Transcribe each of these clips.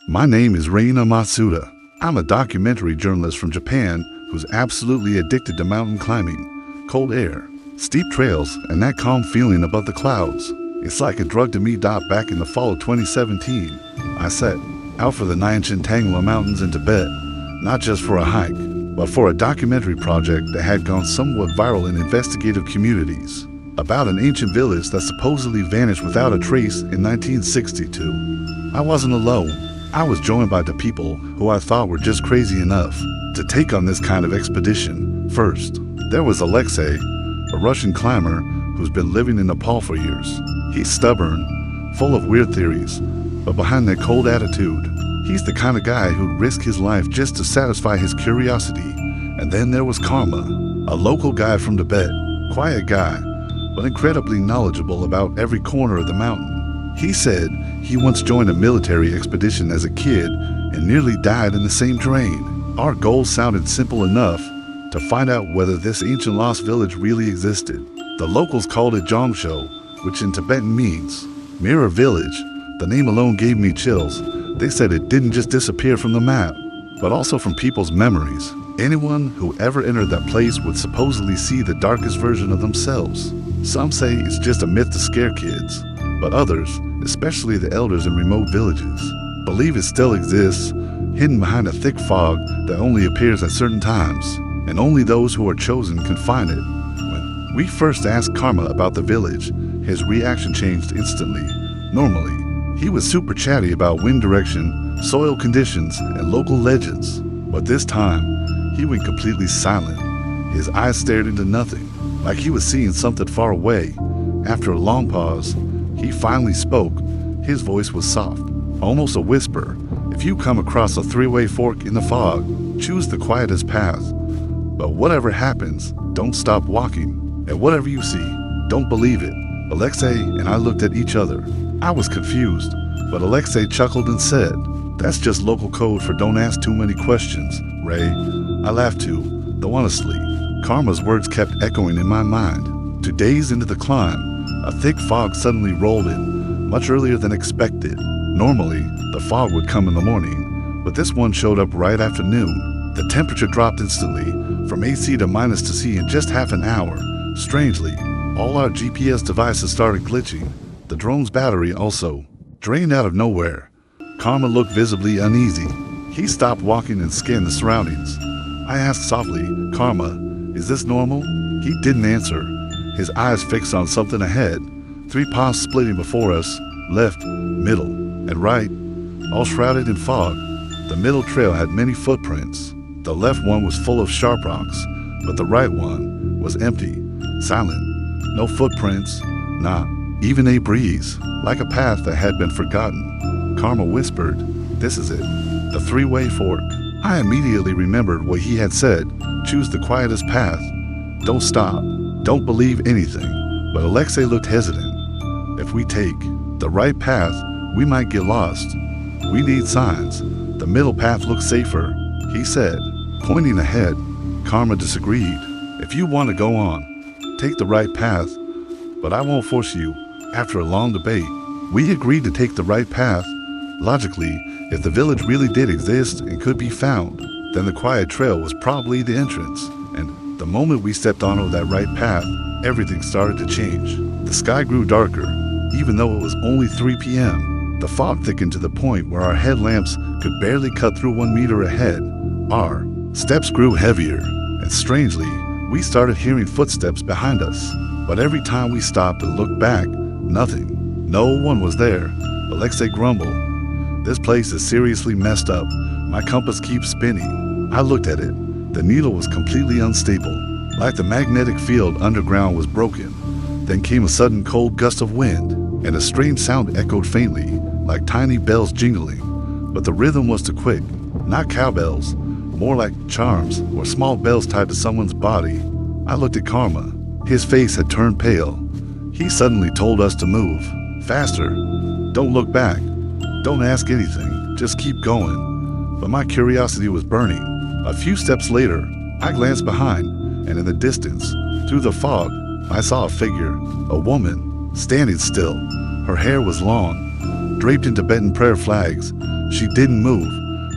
My name is Reina. I'm a documentary journalist from Japan who's absolutely addicted to mountain climbing, cold air, steep trails, and that calm feeling above the clouds. It's like a drug to me. Back in the fall of 2017, I set out for the Nyanchentangla Mountains in Tibet, not just for a hike, but for a documentary project that had gone somewhat viral in investigative communities, about an ancient village that supposedly vanished without a trace in 1962. I wasn't alone. I was joined by the people who I thought were just crazy enough to take on this kind of expedition. First, there was Alexei, a Russian climber who's been living in Nepal for years. He's stubborn, full of weird theories, but behind that cold attitude, he's the kind of guy who'd risk his life just to satisfy his curiosity. And then there was Karma, a local guy from Tibet, quiet guy, but incredibly knowledgeable about every corner of the mountain. He said he once joined a military expedition as a kid and nearly died in the same terrain. Our goal sounded simple enough: to find out whether this ancient lost village really existed. The locals called it Dzong Tsho, which in Tibetan means mirror village. The name alone gave me chills. They said it didn't just disappear from the map, but also from people's memories. Anyone who ever entered that place would supposedly see the darkest version of themselves. Some say it's just a myth to scare kids, but others, especially the elders in remote villages, believe it still exists, hidden behind a thick fog that only appears at certain times, and only those who are chosen can find it. When we first asked Karma about the village, his reaction changed instantly. Normally, he was super chatty about wind direction, soil conditions, and local legends. But this time, he went completely silent. His eyes stared into nothing, like he was seeing something far away. After a long pause, he finally spoke. His voice was soft, almost a whisper. If you come across a three-way fork in the fog, choose the quietest path. But whatever happens, don't stop walking. And whatever you see, don't believe it. Alexei and I looked at each other. I was confused, but Alexei chuckled and said, "That's just local code for don't ask too many questions, Ray." I laughed too, though honestly, Karma's words kept echoing in my mind. 2 days into the climb, a thick fog suddenly rolled in, much earlier than expected. Normally, the fog would come in the morning, but this one showed up right after noon. The temperature dropped instantly, from AC to minus to C in just half an hour. Strangely, all our GPS devices started glitching. The drone's battery also drained out of nowhere. Karma looked visibly uneasy. He stopped walking and scanned the surroundings. I asked softly, "Karma, is this normal?" He didn't answer, his eyes fixed on something ahead. 3 paths splitting before us, left, middle, and right, all shrouded in fog. The middle trail had many footprints. The left one was full of sharp rocks, but the right one was empty, silent. No footprints, not even a breeze, like a path that had been forgotten. Karma whispered, "This is it, the three-way fork." I immediately remembered what he had said: choose the quietest path. Don't stop, don't believe anything. But Alexei looked hesitant. If we take the right path, we might get lost. We need signs. The middle path looks safer, he said, pointing ahead. Karma disagreed. If you want to go on, take the right path, but I won't force you. After a long debate, we agreed to take the right path. Logically, if the village really did exist and could be found, then the quiet trail was probably the entrance. And the moment we stepped onto that right path, everything started to change. The sky grew darker, even though it was only 3 p.m. The fog thickened to the point where our headlamps could barely cut through 1 meter ahead. Our steps grew heavier, and strangely, we started hearing footsteps behind us. But every time we stopped and looked back, nothing. No one was there. Alexei grumbled, "This place is seriously messed up. My compass keeps spinning." I looked at it. The needle was completely unstable, like the magnetic field underground was broken. Then came a sudden cold gust of wind, and a strange sound echoed faintly, like tiny bells jingling. But the rhythm was too quick. Not cowbells, more like charms or small bells tied to someone's body. I looked at Karma. His face had turned pale. He suddenly told us to move. Faster. Don't look back. Don't ask anything. Just keep going. But my curiosity was burning. A few steps later, I glanced behind, and in the distance, through the fog, I saw a figure, a woman, standing still. Her hair was long, draped in Tibetan prayer flags. She didn't move,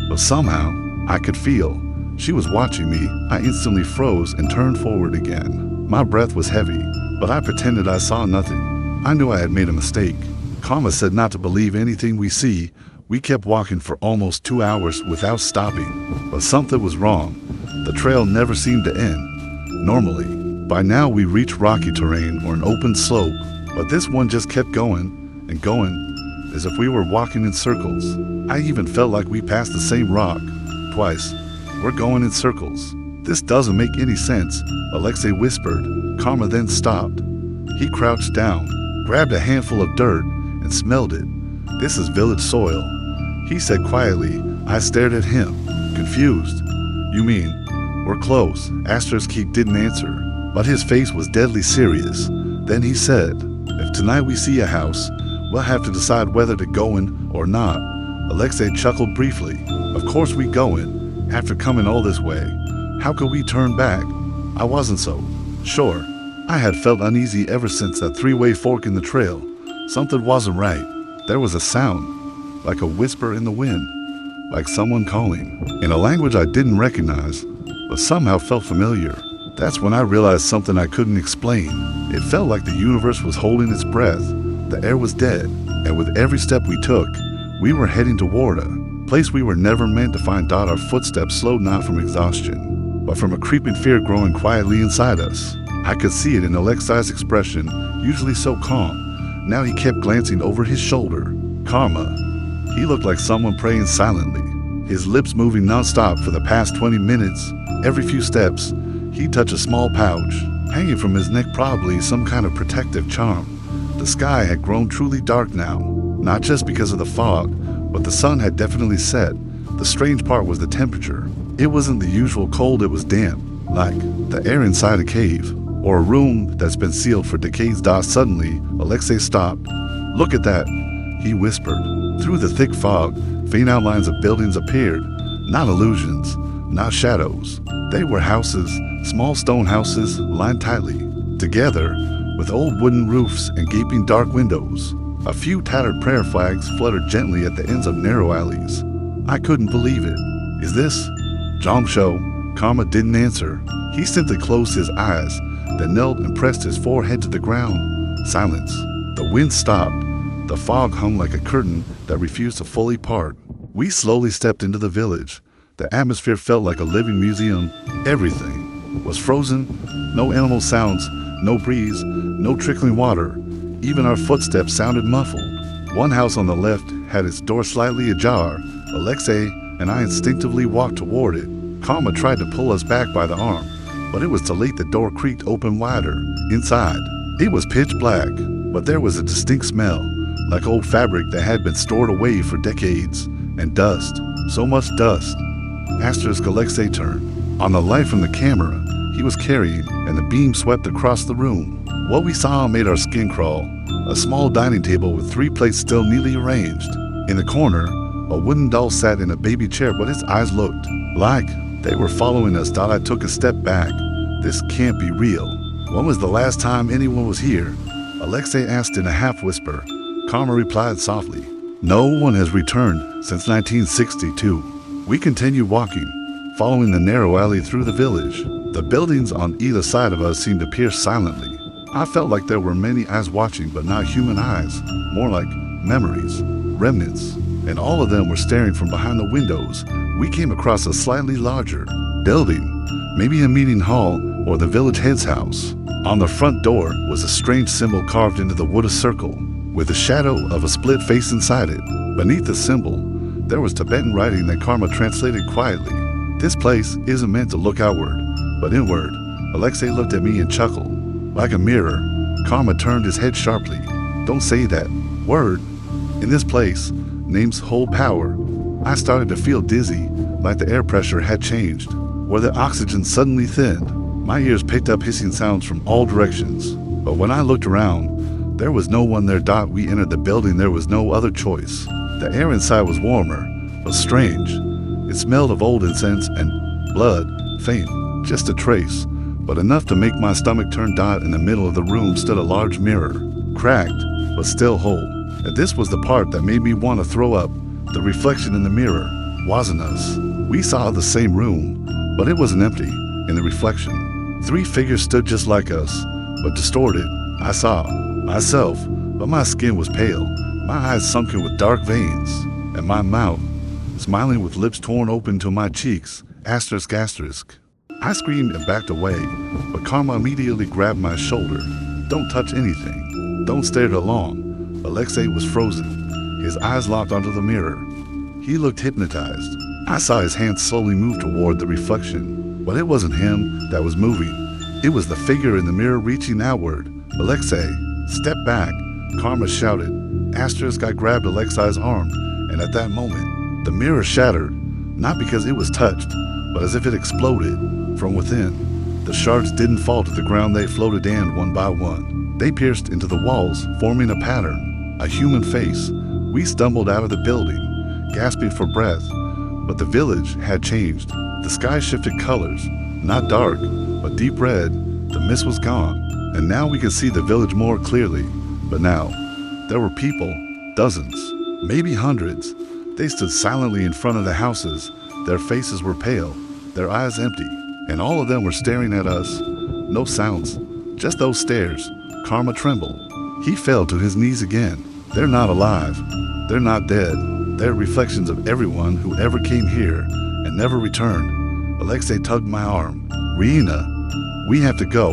but somehow I could feel she was watching me. I instantly froze and turned forward again. My breath was heavy, but I pretended I saw nothing. I knew I had made a mistake. Karma said not to believe anything we see. We kept walking for almost 2 hours without stopping, but something was wrong. The trail never seemed to end. Normally, by now we reached rocky terrain or an open slope, but this one just kept going and going, as if we were walking in circles. I even felt like we passed the same rock twice. We're going in circles. This doesn't make any sense, Alexei whispered. Karma then stopped. He crouched down, grabbed a handful of dirt, and smelled it. This is village soil, he said quietly. I stared at him, confused. You mean, we're close? Asterisk didn't answer, but his face was deadly serious. Then he said, if tonight we see a house, we'll have to decide whether to go in or not. Alexei chuckled briefly. Of course we go in. After coming all this way, how could we turn back? I wasn't so sure. I had felt uneasy ever since that three-way fork in the trail. Something wasn't right. There was a sound, like a whisper in the wind, like someone calling, in a language I didn't recognize, but somehow felt familiar. That's when I realized something I couldn't explain. It felt like the universe was holding its breath. The air was dead, and with every step we took, we were heading toward a place we were never meant to find. Our footsteps slowed not from exhaustion, but from a creeping fear growing quietly inside us. I could see it in Alexei's expression, usually so calm. Now he kept glancing over his shoulder. Karma. He looked like someone praying silently, his lips moving non-stop for the past 20 minutes. Every few steps, he'd touch a small pouch, hanging from his neck, probably some kind of protective charm. The sky had grown truly dark now, not just because of the fog, but the sun had definitely set. The strange part was the temperature. It wasn't the usual cold, it was damp, like the air inside a cave, or a room that's been sealed for decades. Suddenly, Alexei stopped. Look at that, he whispered. Through the thick fog, faint outlines of buildings appeared. Not illusions, not shadows. They were houses, small stone houses lined tightly together, with old wooden roofs and gaping dark windows. A few tattered prayer flags fluttered gently at the ends of narrow alleys. I couldn't believe it. Is this Dzong Tsho? Karma didn't answer. He simply closed his eyes, then knelt and pressed his forehead to the ground. Silence. The wind stopped. The fog hung like a curtain that refused to fully part. We slowly stepped into the village. The atmosphere felt like a living museum. Everything was frozen. No animal sounds, no breeze, no trickling water. Even our footsteps sounded muffled. One house on the left had its door slightly ajar. Alexei and I instinctively walked toward it. Karma tried to pull us back by the arm, but it was too late. The door creaked open wider. Inside, it was pitch black, but there was a distinct smell, like old fabric that had been stored away for decades, and dust. So much dust. Asterisk Alexei turned on the light from the camera he was carrying, and the beam swept across the room. What we saw made our skin crawl. A small dining table with 3 plates still neatly arranged. In the corner, a wooden doll sat in a baby chair, but its eyes looked like they were following us. I took a step back. This can't be real. When was the last time anyone was here? Alexei asked in a half-whisper. Karma replied softly. No one has returned since 1962. We continued walking, following the narrow alley through the village. The buildings on either side of us seemed to peer silently. I felt like there were many eyes watching, but not human eyes, more like memories, remnants, and all of them were staring from behind the windows. We came across a slightly larger building, maybe a meeting hall or the village head's house. On the front door was a strange symbol carved into the wood, a circle, with the shadow of a split face inside it. Beneath the symbol, there was Tibetan writing that Karma translated quietly. This place isn't meant to look outward, but inward. Alexei looked at me and chuckled. Like a mirror, Karma turned his head sharply. Don't say that word. In this place, names hold power. I started to feel dizzy, like the air pressure had changed, or the oxygen suddenly thinned. My ears picked up hissing sounds from all directions, but when I looked around, there was no one there. We entered the building. There was no other choice. The air inside was warmer, but strange. It smelled of old incense and blood, faint, just a trace, but enough to make my stomach turn. In the middle of the room stood a large mirror, cracked, but still whole. And this was the part that made me want to throw up. The reflection in the mirror wasn't us. We saw the same room, but it wasn't empty. In the reflection, 3 figures stood just like us, but distorted. I saw myself, but my skin was pale, my eyes sunken with dark veins, and my mouth smiling with lips torn open to my cheeks. Asterisk, asterisk. I screamed and backed away, but Karma immediately grabbed my shoulder. Don't touch anything. Don't stare too long. Alexei was frozen, his eyes locked onto the mirror. He looked hypnotized. I saw his hands slowly move toward the reflection, but it wasn't him that was moving. It was the figure in the mirror reaching outward. Alexei, step back, Karma shouted. Asterisk, I grabbed Alexei's arm, and at that moment, the mirror shattered, not because it was touched, but as if it exploded from within. The shards didn't fall to the ground, they floated in one by one. They pierced into the walls, forming a pattern, a human face. We stumbled out of the building, gasping for breath, but the village had changed. The sky shifted colors, not dark, but deep red. The mist was gone, and now we could see the village more clearly. But now, there were people, dozens, maybe hundreds. They stood silently in front of the houses. Their faces were pale, their eyes empty, and all of them were staring at us. No sounds, just those stares. Karma trembled. He fell to his knees again. They're not alive. They're not dead. They're reflections of everyone who ever came here and never returned. Alexei tugged my arm. Reina, we have to go.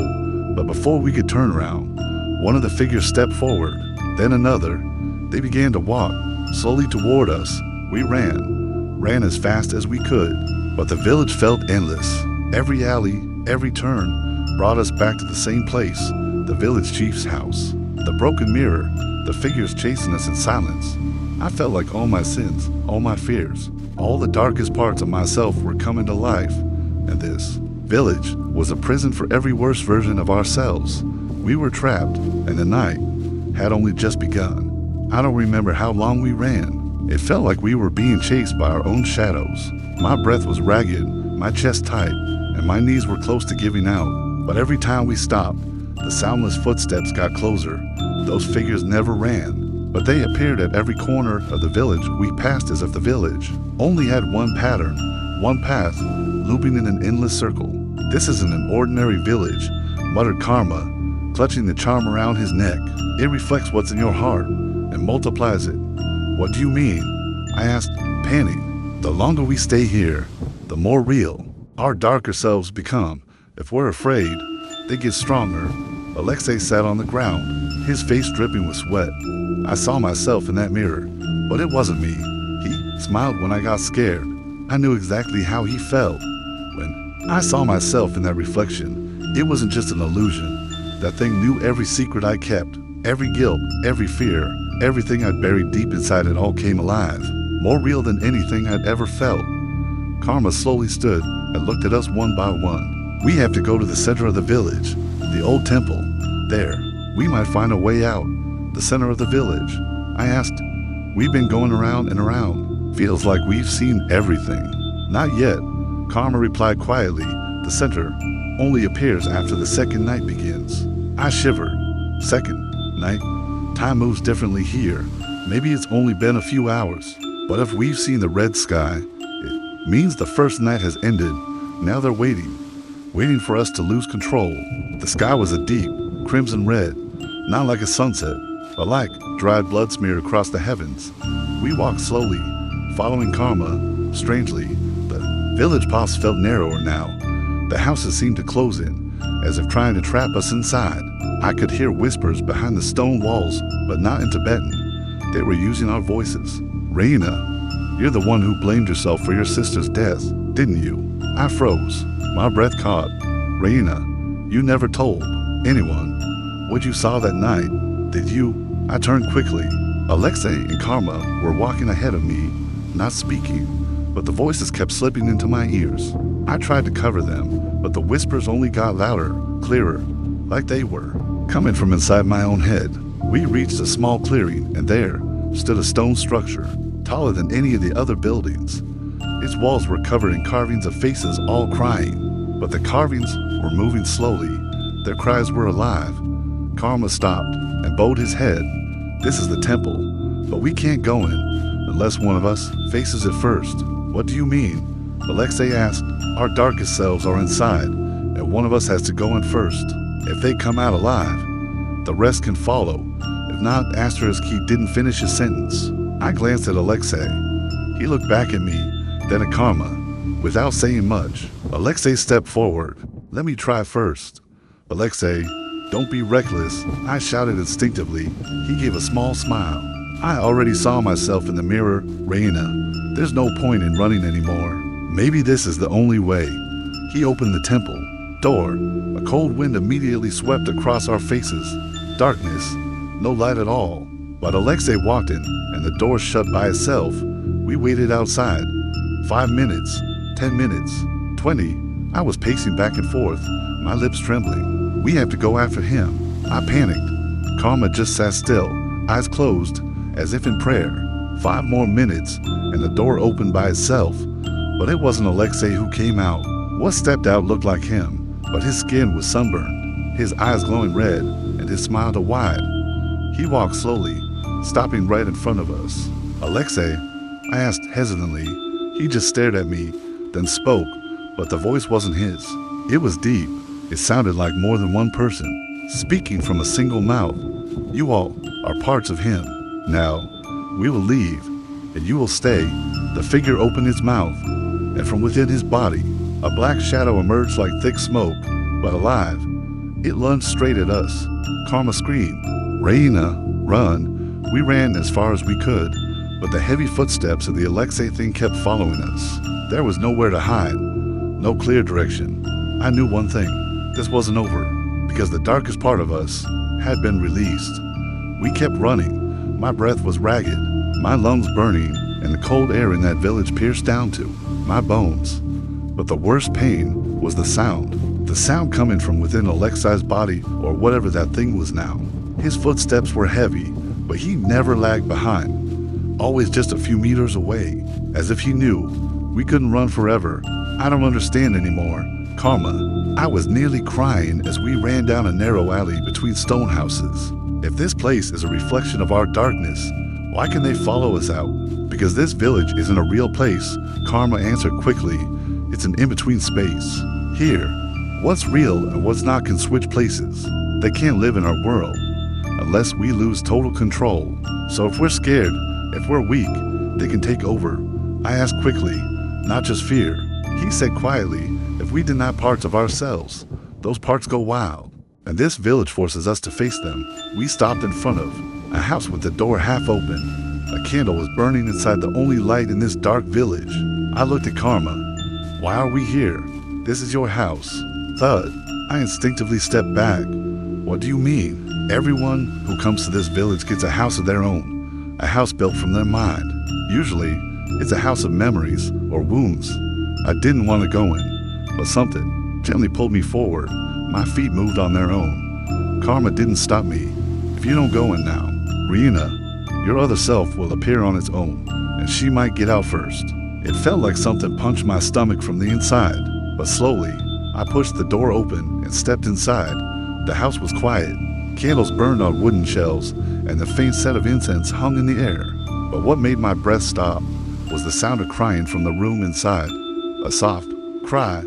But before we could turn around, one of the figures stepped forward, then another. They began to walk slowly toward us. We ran as fast as we could, but the village felt endless. Every alley, every turn brought us back to the same place, the village chief's house. The broken mirror, the figures chasing us in silence. I felt like all my sins, all my fears, all the darkest parts of myself were coming to life. And this village was a prison for every worst version of ourselves. We were trapped, and the night had only just begun. I don't remember how long we ran. It felt like we were being chased by our own shadows. My breath was ragged, my chest tight, and my knees were close to giving out. But every time we stopped, the soundless footsteps got closer. Those figures never ran, but they appeared at every corner of the village we passed, as if the village only had one pattern, one path, looping in an endless circle. This isn't an ordinary village, muttered Karma, clutching the charm around his neck. It reflects what's in your heart and multiplies it. What do you mean? I asked, panting. The longer we stay here, the more real our darker selves become. If we're afraid, they get stronger. Alexei sat on the ground, his face dripping with sweat. I saw myself in that mirror, but it wasn't me. He smiled when I got scared. I knew exactly how he felt. When I saw myself in that reflection, it wasn't just an illusion. That thing knew every secret I kept, every guilt, every fear, everything I'd buried deep inside. It all came alive, more real than anything I'd ever felt. Karma slowly stood and looked at us one by one. We have to go to the center of the village, the old temple. There, we might find a way out. The center of the village. I asked, we've been going around and around. Feels like we've seen everything. Not yet, Karma replied quietly. The center only appears after the second night begins. I shivered. Second night? Time moves differently here. Maybe it's only been a few hours. But if we've seen the red sky, it means the first night has ended. Now they're waiting for us to lose control. The sky was a deep, crimson red, not like a sunset, but like dried blood smeared across the heavens. We walked slowly, following Karma. Strangely, the village paths felt narrower now. The houses seemed to close in, as if trying to trap us inside. I could hear whispers behind the stone walls, but not in Tibetan. They were using our voices. Reina, you're the one who blamed yourself for your sister's death, didn't you? I froze. My breath caught. Reina, you never told anyone what you saw that night, did you? I turned quickly. Alexei and Karma were walking ahead of me, not speaking, but the voices kept slipping into my ears. I tried to cover them, but the whispers only got louder, clearer, like they were coming from inside my own head. We reached a small clearing, and there stood a stone structure, taller than any of the other buildings. Its walls were covered in carvings of faces, all crying, but the carvings were moving slowly. Their cries were alive. Karma stopped and bowed his head. This is the temple, but we can't go in unless one of us faces it first. What do you mean? Alexei asked. Our darkest selves are inside, and one of us has to go in first. If they come out alive, the rest can follow. If not, he didn't finish his sentence. I glanced at Alexei. He looked back at me, then at Karma. Without saying much, Alexei stepped forward. Let me try first. Alexei, don't be reckless, I shouted instinctively. He gave a small smile. I already saw myself in the mirror. Reina, there's no point in running anymore. Maybe this is the only way. He opened the temple door. A cold wind immediately swept across our faces. Darkness, no light at all. But Alexei walked in, and the door shut by itself. We waited outside. 5 minutes, 10 minutes, 20. I was pacing back and forth, my lips trembling. We have to go after him. I panicked. Karma just sat still, eyes closed, as if in prayer. 5 more minutes, and the door opened by itself. But it wasn't Alexei who came out. What stepped out looked like him, but his skin was sunburned, his eyes glowing red, and his smile wide. He walked slowly, stopping right in front of us. Alexei, I asked hesitantly. He just stared at me, then spoke, but the voice wasn't his. It was deep. It sounded like more than one person, speaking from a single mouth. You all are parts of him. Now, we will leave, and you will stay. The figure opened its mouth, and from within his body, a black shadow emerged like thick smoke, but alive. It lunged straight at us. Karma screamed, Reina, run. We ran as far as we could, but the heavy footsteps of the Alexei thing kept following us. There was nowhere to hide, no clear direction. I knew one thing, this wasn't over, because the darkest part of us had been released. We kept running. My breath was ragged, my lungs burning, and the cold air in that village pierced down to my bones. But the worst pain was the sound coming from within Alexei's body, or whatever that thing was now. His footsteps were heavy, but he never lagged behind, always just a few meters away, as if he knew we couldn't run forever. I don't understand anymore. Karma, I was nearly crying as we ran down a narrow alley between stone houses. If this place is a reflection of our darkness, why can they follow us out? Because this village isn't a real place, Karma answered quickly. It's an in-between space. Here, what's real and what's not can switch places. They can't live in our world unless we lose total control. So if we're scared, if we're weak, they can take over. I asked quickly, not just fear. He said quietly, if we deny parts of ourselves, those parts go wild. And this village forces us to face them. We stopped in front of a house with the door half open. A candle was burning inside the only light in this dark village. I looked at Karma. Why are we here? This is your house. Thud. I instinctively stepped back. What do you mean? Everyone who comes to this village gets a house of their own. A house built from their mind. Usually, it's a house of memories or wounds. I didn't want to go in, but something gently pulled me forward. My feet moved on their own. Karma didn't stop me. If you don't go in now, Reina, your other self will appear on its own, and she might get out first. It felt like something punched my stomach from the inside, but slowly, I pushed the door open and stepped inside. The house was quiet. Candles burned on wooden shelves, and the faint scent of incense hung in the air. But what made my breath stop was the sound of crying from the room inside. A soft cry,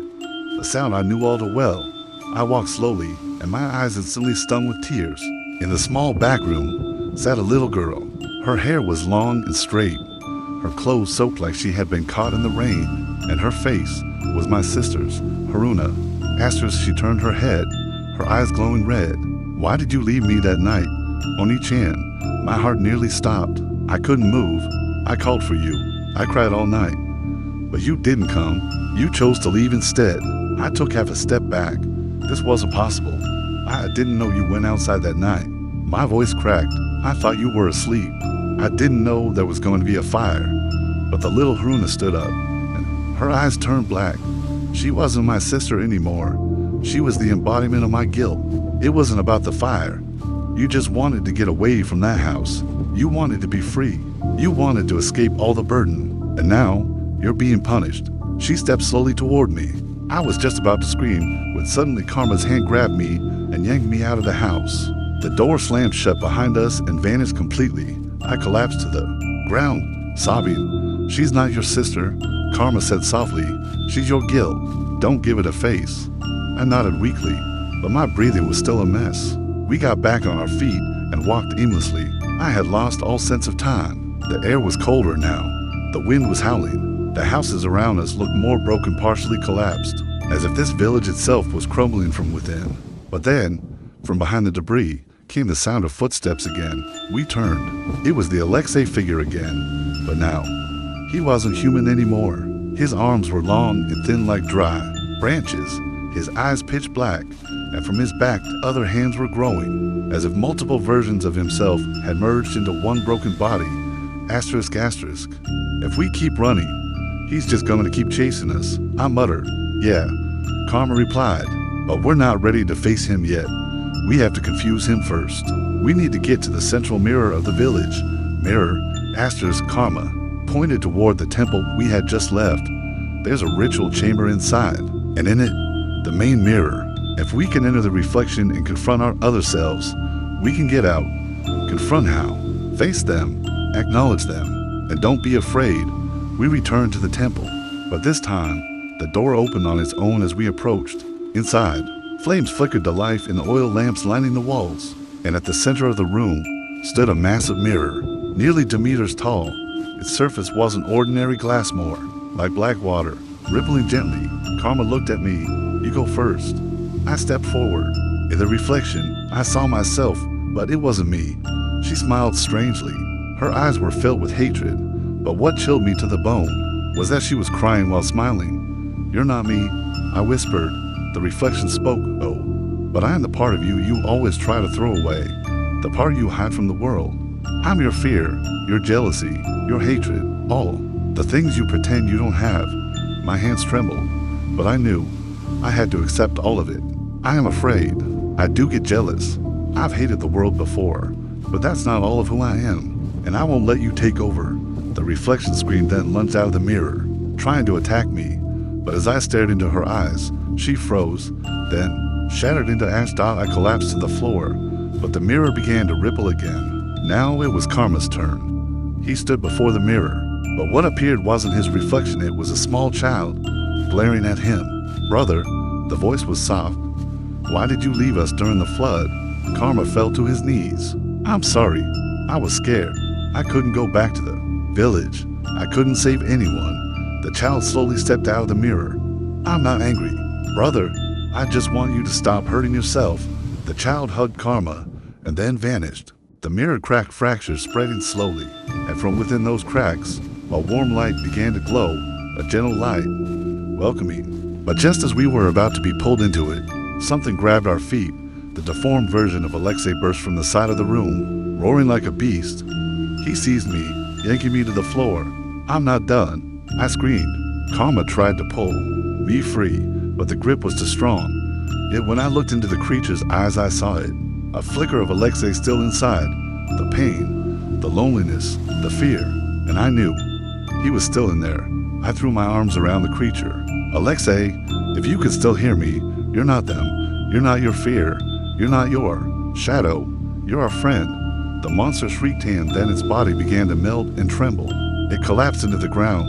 a sound I knew all too well. I walked slowly, and my eyes instantly stung with tears. In the small back room sat a little girl. Her hair was long and straight, her clothes soaked like she had been caught in the rain, and her face was my sister's, Haruna. Asked her as she turned her head, her eyes glowing red. Why did you leave me that night? Oni-chan, my heart nearly stopped. I couldn't move. I called for you. I cried all night. But you didn't come. You chose to leave instead. I took half a step back. This wasn't possible. I didn't know you went outside that night. My voice cracked. I thought you were asleep. I didn't know there was going to be a fire. But the little Haruna stood up, and her eyes turned black. She wasn't my sister anymore. She was the embodiment of my guilt. It wasn't about the fire. You just wanted to get away from that house. You wanted to be free. You wanted to escape all the burden. And now, you're being punished. She stepped slowly toward me. I was just about to scream when suddenly Karma's hand grabbed me and yanked me out of the house. The door slammed shut behind us and vanished completely. I collapsed to the ground, sobbing. "She's not your sister," Karma said softly. "She's your guilt. Don't give it a face." I nodded weakly, but my breathing was still a mess. We got back on our feet and walked aimlessly. I had lost all sense of time. The air was colder now. The wind was howling. The houses around us looked more broken, partially collapsed, as if this village itself was crumbling from within. But then, from behind the debris, came the sound of footsteps again. We turned. It was the Alexei figure again, but now, he wasn't human anymore. His arms were long and thin like dry branches, his eyes pitch black, and from his back other hands were growing, as if multiple versions of himself had merged into one broken body. Asterisk, asterisk. If we keep running, he's just going to keep chasing us, I muttered. Yeah, Karma replied, but we're not ready to face him yet. We have to confuse him first. We need to get to the central mirror of the village. Mirror, asterisk, Karma pointed toward the temple we had just left. There's a ritual chamber inside, and in it, the main mirror. If we can enter the reflection and confront our other selves, we can get out. Confront how? Face them, acknowledge them, and don't be afraid. We returned to the temple, but this time, the door opened on its own as we approached. Inside, flames flickered to life in the oil lamps lining the walls, and at the center of the room stood a massive mirror, nearly 2 meters tall. Its surface wasn't ordinary glass more, like black water, rippling gently. Karma looked at me. "You go first." I stepped forward. In the reflection, I saw myself, but it wasn't me. She smiled strangely. Her eyes were filled with hatred, but what chilled me to the bone was that she was crying while smiling. "You're not me," I whispered. The reflection spoke, "Oh, but I am the part of you you always try to throw away, the part you hide from the world. I'm your fear, your jealousy, your hatred, all the things you pretend you don't have." My hands trembled, but I knew I had to accept all of it. I am afraid. I do get jealous. I've hated the world before, but that's not all of who I am, and I won't let you take over. The reflection screamed, then lunged out of the mirror, trying to attack me, but as I stared into her eyes, she froze, then, shattered into ash dot, I collapsed to the floor, but the mirror began to ripple again. Now it was Karma's turn. He stood before the mirror, but what appeared wasn't his reflection, it was a small child, glaring at him. "Brother," the voice was soft, "why did you leave us during the flood?" Karma fell to his knees. "I'm sorry. I was scared. I couldn't go back to the village. I couldn't save anyone." The child slowly stepped out of the mirror. "I'm not angry. Brother, I just want you to stop hurting yourself." The child hugged Karma and then vanished. The mirror cracked fractures spreading slowly, and from within those cracks, a warm light began to glow, a gentle light, welcoming. But just as we were about to be pulled into it, something grabbed our feet. The deformed version of Alexei burst from the side of the room, roaring like a beast. He seized me, yanking me to the floor. "I'm not done," I screamed. Karma tried to pull me free, but the grip was too strong. Yet when I looked into the creature's eyes, I saw it. A flicker of Alexei still inside. The pain, the loneliness, the fear, and I knew he was still in there. I threw my arms around the creature. "Alexei, if you could still hear me, you're not them. You're not your fear. You're not your shadow. You're our friend." The monster shrieked, and then its body began to melt and tremble. It collapsed into the ground,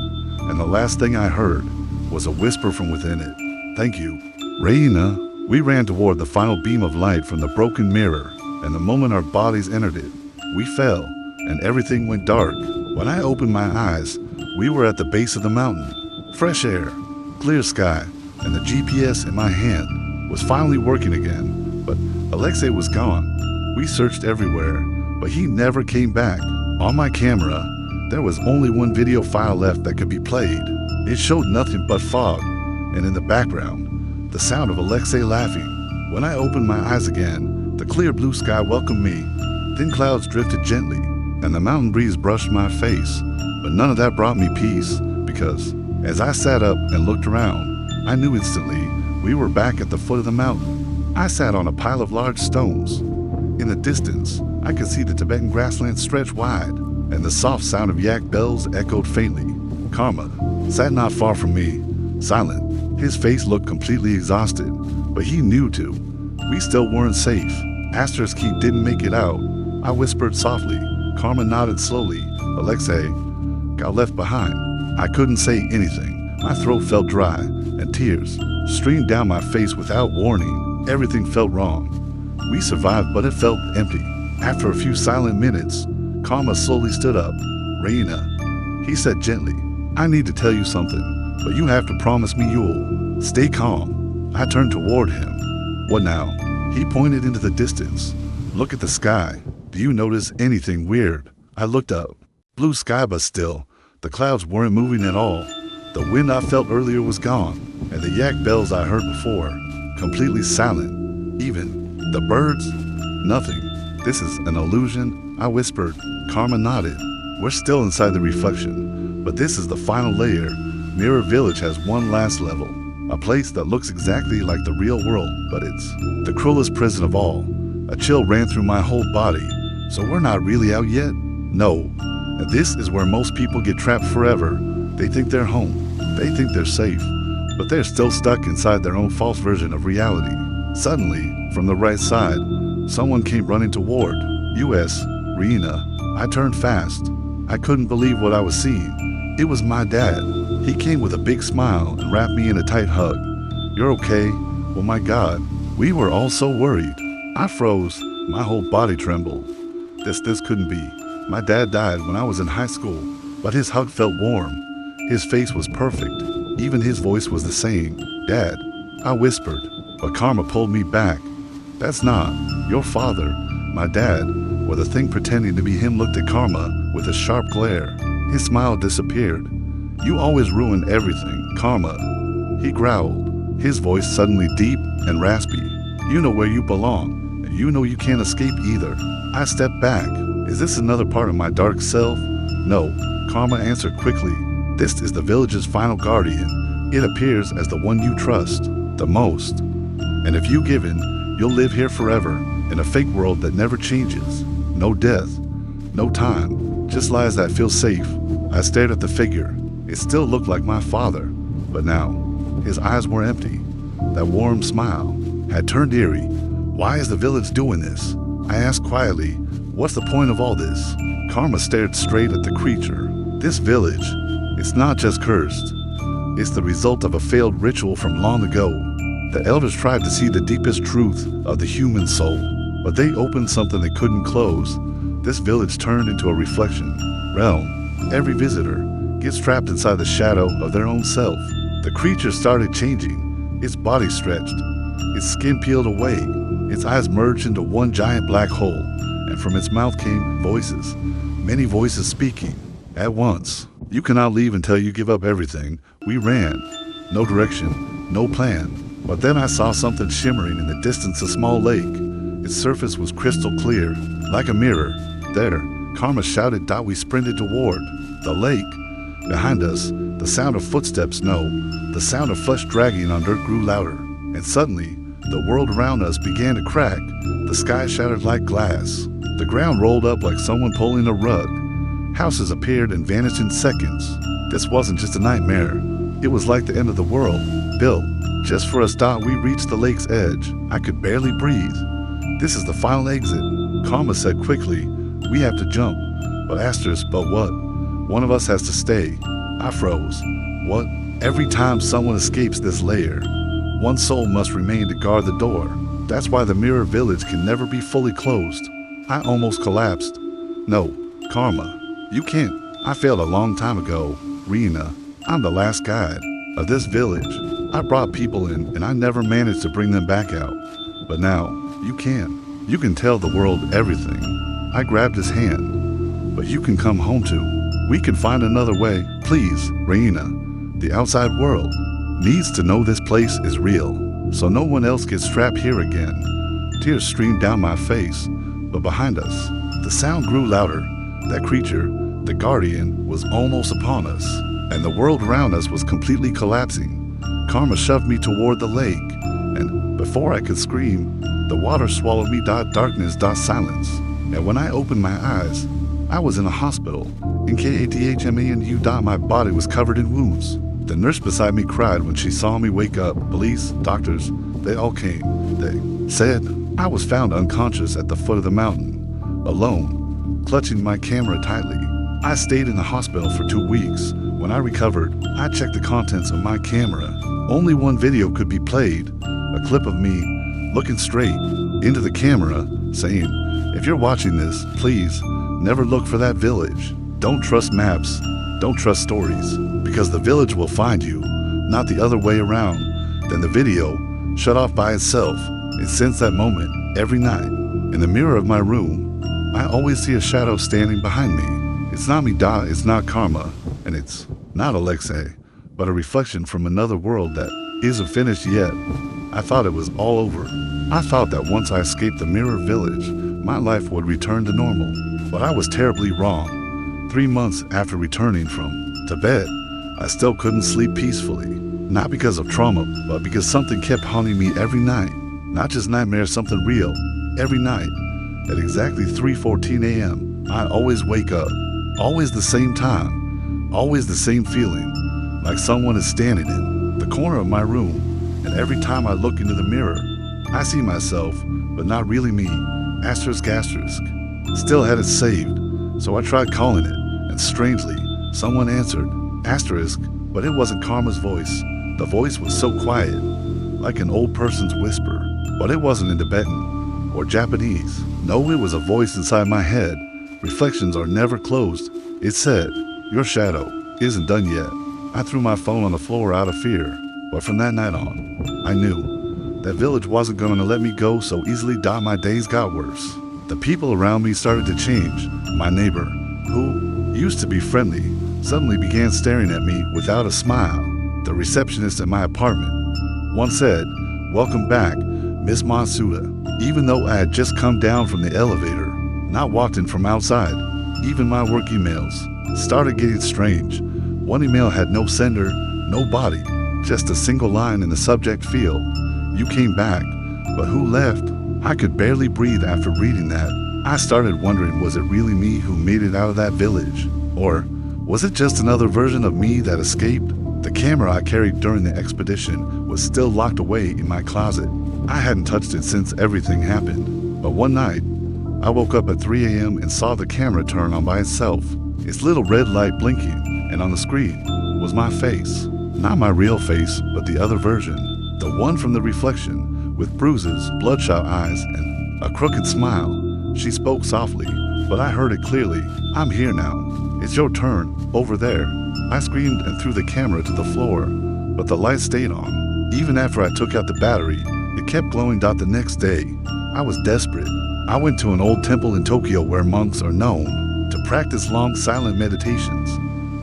and the last thing I heard was a whisper from within it. "Thank you, Reina." We ran toward the final beam of light from the broken mirror, and the moment our bodies entered it, we fell, and everything went dark. When I opened my eyes, we were at the base of the mountain. Fresh air, clear sky, and the GPS in my hand was finally working again, but Alexei was gone. We searched everywhere, but he never came back. On my camera, there was only one video file left that could be played. It showed nothing but fog, and in the background, the sound of Alexei laughing. When I opened my eyes again, the clear blue sky welcomed me. Thin clouds drifted gently, and the mountain breeze brushed my face, but none of that brought me peace, because as I sat up and looked around, I knew instantly we were back at the foot of the mountain. I sat on a pile of large stones. In the distance, I could see the Tibetan grasslands stretch wide, and the soft sound of yak bells echoed faintly. Karma sat not far from me, silent. His face looked completely exhausted, but he knew too. We still weren't safe. Asterisk key didn't make it out. I whispered softly. Karma nodded slowly. Alexei got left behind. I couldn't say anything. My throat felt dry, and tears streamed down my face without warning. Everything felt wrong. We survived, but it felt empty. After a few silent minutes, Karma slowly stood up. Reina, he said gently, I need to tell you something, but you have to promise me you'll stay calm. I turned toward him. What now? He pointed into the distance. Look at the sky. Do you notice anything weird? I looked up. Blue sky, but still, the clouds weren't moving at all. The wind I felt earlier was gone, and the yak bells I heard before, completely silent. Even the birds, nothing. This is an illusion, I whispered. Karma nodded. We're still inside the reflection, but this is the final layer. Mirror Village has one last level, a place that looks exactly like the real world, but it's the cruelest prison of all. A chill ran through my whole body. So we're not really out yet? No. And this is where most people get trapped forever. They think they're home. They think they're safe, but they're still stuck inside their own false version of reality. Suddenly, from the right side, someone came running toward U.S. Reina. I turned fast. I couldn't believe what I was seeing. It was my dad. He came with a big smile and wrapped me in a tight hug. You're okay? Oh my God. We were all so worried. I froze. My whole body trembled. This couldn't be. My dad died when I was in high school, but his hug felt warm. His face was perfect. Even his voice was the same. Dad, I whispered, but Karma pulled me back. That's not your father. My dad, or the thing pretending to be him, looked at Karma with a sharp glare. His smile disappeared. You always ruin everything, Karma. He growled, his voice suddenly deep and raspy. You know where you belong, and you know you can't escape either. I stepped back. Is this another part of my dark self? No, Karma answered quickly. This is the village's final guardian. It appears as the one you trust the most. And if you give in, you'll live here forever, in a fake world that never changes. No death, no time, just lives that feel safe. I stared at the figure. It still looked like my father, but now, his eyes were empty. That warm smile had turned eerie. Why is the village doing this? I asked quietly, what's the point of all this? Karma stared straight at the creature. This village, it's not just cursed. It's the result of a failed ritual from long ago. The elders tried to see the deepest truth of the human soul, but they opened something they couldn't close. This village turned into a reflection realm. Every visitor gets trapped inside the shadow of their own self. The creature started changing. Its body stretched. Its skin peeled away. Its eyes merged into one giant black hole, and from its mouth came voices, many voices speaking at once. You cannot leave until you give up everything. We ran. No direction, no plan. But then I saw something shimmering in the distance, a small lake. Its surface was crystal clear, like a mirror. There, Karma shouted. We sprinted toward the lake. Behind us, the sound of footsteps, no, the sound of flesh dragging on dirt grew louder. And suddenly, the world around us began to crack. The sky shattered like glass. The ground rolled up like someone pulling a rug. Houses appeared and vanished in seconds. This wasn't just a nightmare. It was like the end of the world, built just for us. We reached the lake's edge. I could barely breathe. This is the final exit, Karma said quickly. We have to jump. But asterisk, but what? One of us has to stay. I froze. What? Every time someone escapes this layer, one soul must remain to guard the door. That's why the mirror village can never be fully closed. I almost collapsed. No, Karma, you can't. I failed a long time ago. Reina, I'm the last guide of this village. I brought people in and I never managed to bring them back out. But now, you can. You can tell the world everything. I grabbed his hand. But you can come home too. We can find another way. Please, Reina. The outside world needs to know this place is real, so no one else gets trapped here again. Tears streamed down my face, but behind us, the sound grew louder. That creature, the guardian, was almost upon us, and the world around us was completely collapsing. Karma shoved me toward the lake, and before I could scream, the water swallowed me. Darkness. Silence. And when I opened my eyes, I was in a hospital. In KATHMANU. My body was covered in wounds. The nurse beside me cried when she saw me wake up. Police, doctors, they all came. They said I was found unconscious at the foot of the mountain, alone, clutching my camera tightly. I stayed in the hospital for 2 weeks. When I recovered, I checked the contents of my camera. Only one video could be played, a clip of me looking straight into the camera, saying, "If you're watching this, please never look for that village. Don't trust maps, don't trust stories, because the village will find you, not the other way around." Then the video shut off by itself. And since that moment, every night, in the mirror of my room, I always see a shadow standing behind me. It's not me, it's not karma, and it's not Alexei, but a reflection from another world that isn't finished yet. I thought it was all over. I thought that once I escaped the mirror village, my life would return to normal. But I was terribly wrong. 3 months after returning from Tibet, I still couldn't sleep peacefully. Not because of trauma, but because something kept haunting me every night. Not just nightmares, something real. Every night, at exactly 3:14 a.m., I always wake up. Always the same time. Always the same feeling. Like someone is standing in the corner of my room. And every time I look into the mirror, I see myself, but not really me. Asterisk, asterisk. Still had it saved, so I tried calling it, and strangely, someone answered. Asterisk, but it wasn't Karma's voice. The voice was so quiet, like an old person's whisper. But it wasn't in Tibetan or Japanese. No, it was a voice inside my head. Reflections are never closed. It said, "Your shadow isn't done yet." I threw my phone on the floor out of fear. But from that night on, I knew that village wasn't going to let me go so easily. My days got worse. The people around me started to change. My neighbor, who used to be friendly, suddenly began staring at me without a smile. The receptionist at my apartment once said, "Welcome back, Miss Matsuda," even though I had just come down from the elevator, not walked in from outside. Even my work emails started getting strange. One email had no sender, no body, just a single line in the subject field. "You came back, but who left?" I could barely breathe after reading that. I started wondering, was it really me who made it out of that village? Or was it just another version of me that escaped? The camera I carried during the expedition was still locked away in my closet. I hadn't touched it since everything happened. But one night, I woke up at 3 a.m. and saw the camera turn on by itself. Its little red light blinking, and on the screen was my face. Not my real face, but the other version. The one from the reflection, with bruises, bloodshot eyes, and a crooked smile. She spoke softly, but I heard it clearly. "I'm here now. It's your turn, over there." I screamed and threw the camera to the floor, but the light stayed on. Even after I took out the battery, it kept glowing. The next day, I was desperate. I went to an old temple in Tokyo where monks are known to practice long silent meditations.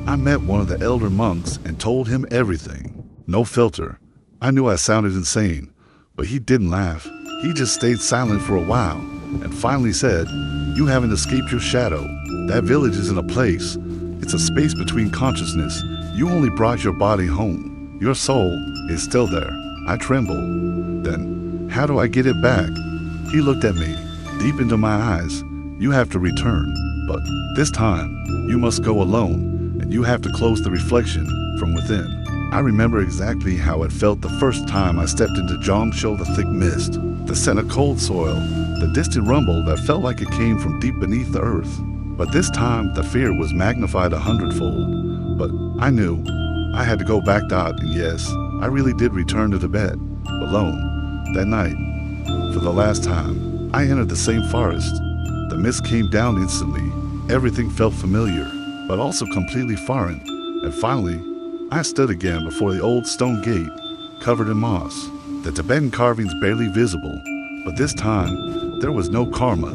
I met one of the elder monks and told him everything. No filter. I knew I sounded insane, but he didn't laugh. He just stayed silent for a while and finally said, "You haven't escaped your shadow. That village isn't a place. It's a space between consciousness. You only brought your body home. Your soul is still there." I trembled. "Then, how do I get it back?" He looked at me, deep into my eyes. "You have to return, but this time, you must go alone, and you have to close the reflection from within." I remember exactly how it felt the first time I stepped into Dzong Tsho, the thick mist, the scent of cold soil, the distant rumble that felt like it came from deep beneath the earth. But this time, the fear was magnified 100-fold. But I knew I had to go back. And yes, I really did return to Tibet, alone, that night. For the last time, I entered the same forest. The mist came down instantly. Everything felt familiar, but also completely foreign. And finally, I stood again before the old stone gate, covered in moss, the Tibetan carvings barely visible. But this time, there was no karma,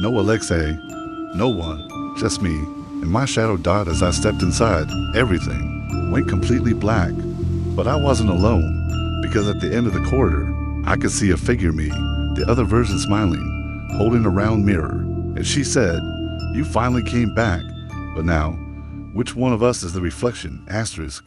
no Alexei, no one, just me. And my shadow died as I stepped inside. Everything went completely black. But I wasn't alone, because at the end of the corridor, I could see a figure me, the other version smiling, holding a round mirror. And she said, "You finally came back. But now, which one of us is the reflection? Asterisk."